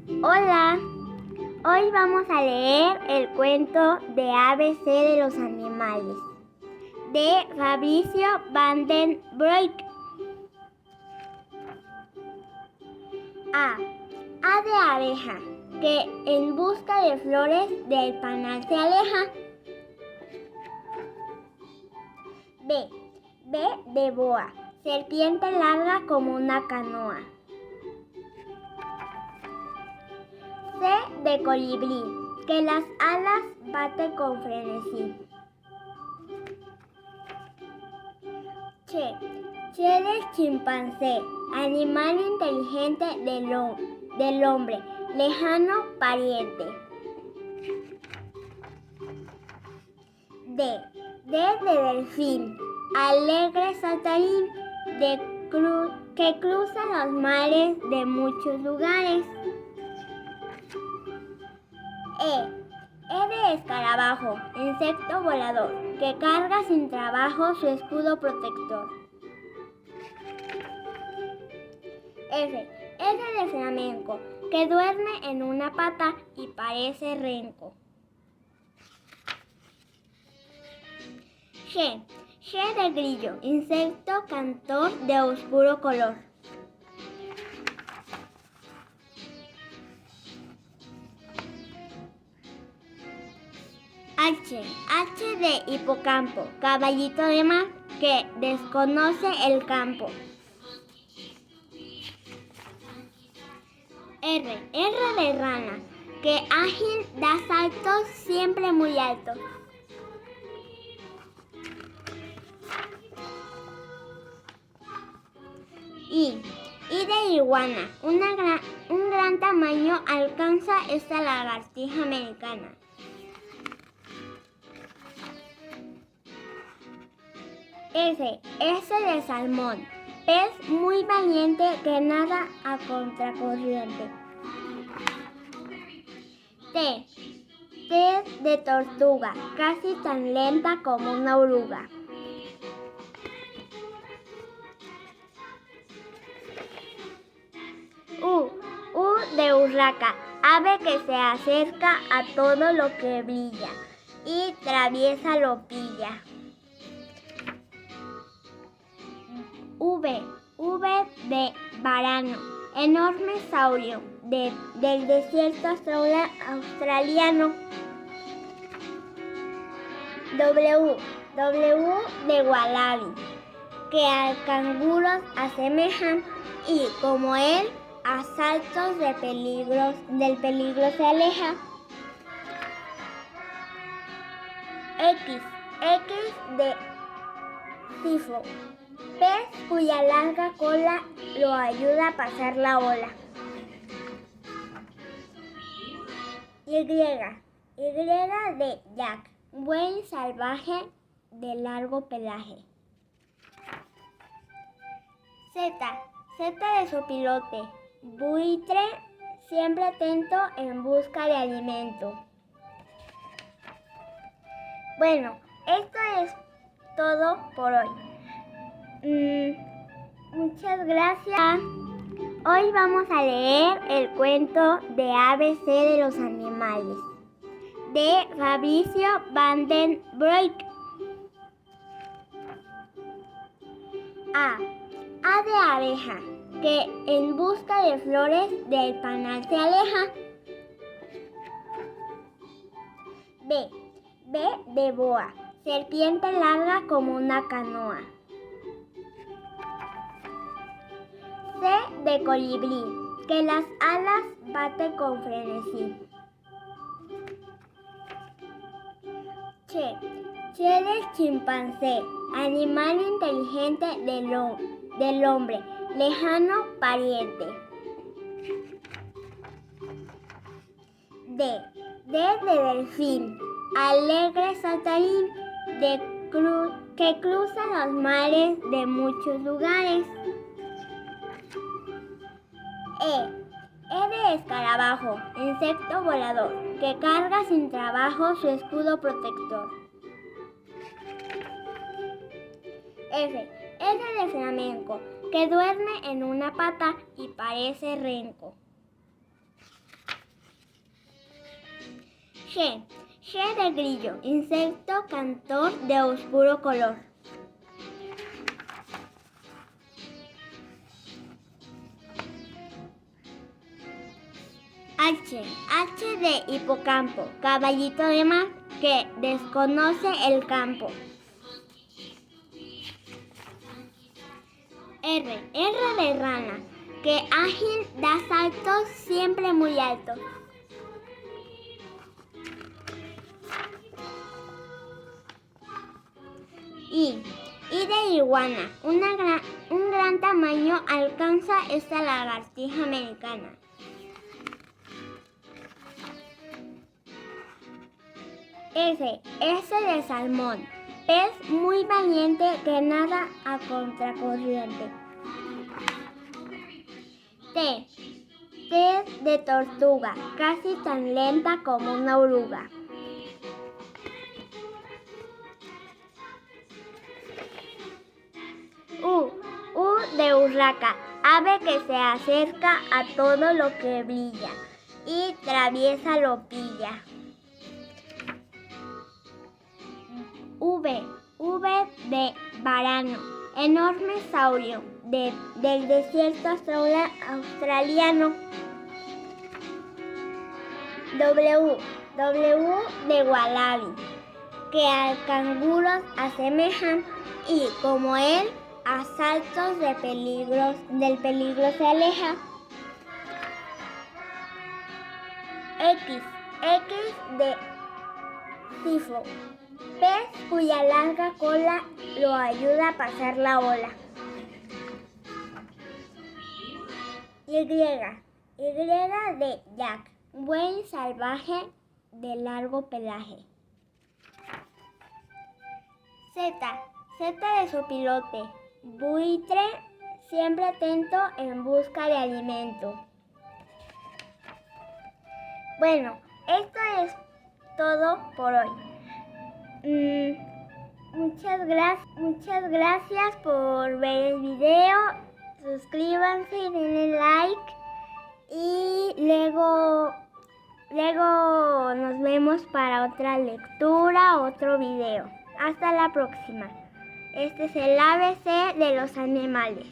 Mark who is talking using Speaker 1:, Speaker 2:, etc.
Speaker 1: Hola, hoy vamos a leer el cuento de ABC de los animales de Fabricio van den Broek. A de abeja, que en busca de flores del panal se aleja. B de boa, serpiente larga como una canoa. C de colibrí, que las alas bate con frenesí. Che de chimpancé, animal inteligente del hombre, lejano pariente. D de delfín, alegre saltarín que cruza los mares de muchos lugares. E de escarabajo, insecto volador, que carga sin trabajo su escudo protector. F de flamenco, que duerme en una pata y parece renco. G de grillo, insecto cantor de oscuro color. H de hipocampo, caballito de mar que desconoce el campo. R de rana, que ágil da saltos siempre muy altos. I de iguana, un gran tamaño alcanza esta lagartija americana. S de salmón, pez muy valiente que nada a contracorriente. T de tortuga, casi tan lenta como una oruga. U de urraca, ave que se acerca a todo lo que brilla y traviesa lo pilla. V de varano, enorme saurio del desierto australiano. W de wallaby, que al canguro asemejan y como él a saltos del peligro se aleja. X de sifo, pez cuya larga cola lo ayuda a pasar la ola. Y de yak, buey salvaje de largo pelaje. Z de sopilote, buitre siempre atento en busca de alimento. Bueno, esto es todo por hoy. Muchas gracias. Hoy vamos a leer el cuento de ABC de los animales de Fabricio van den Broek. A de abeja, que en busca de flores del panal se aleja. B de boa, serpiente larga como una canoa. C de colibrí, que las alas bate con frenesí. Che de chimpancé, animal inteligente del hombre, lejano pariente. D de delfín, alegre saltarín que cruza los mares de muchos lugares. E de escarabajo, insecto volador, que carga sin trabajo su escudo protector. F de flamenco, que duerme en una pata y parece renco. G. G de grillo, insecto cantor de oscuro color. H. H de hipocampo, caballito de mar que desconoce el campo. R. R de rana, que ágil da saltos siempre muy altos. I. I de iguana, un gran tamaño alcanza esta lagartija americana. S. S de salmón, pez muy valiente que nada a contracorriente. T. T de tortuga, casi tan lenta como una oruga. U. U de urraca, ave que se acerca a todo lo que brilla y traviesa lo pilla. V. V de varano, enorme saurio del desierto australiano. W. W de wallaby, que a canguros asemejan y como él a saltos del peligro se aleja. X. X de sifo, pez cuya larga cola lo ayuda a pasar la ola. Y. Y de yak, buey salvaje de largo pelaje. Z. Z de sopilote, buitre siempre atento en busca de alimento. Bueno, esto es todo por hoy. Muchas gracias por ver el video. Suscríbanse y denle like. Y luego nos vemos para otra lectura, otro video. Hasta la próxima. Este es el ABC de los animales.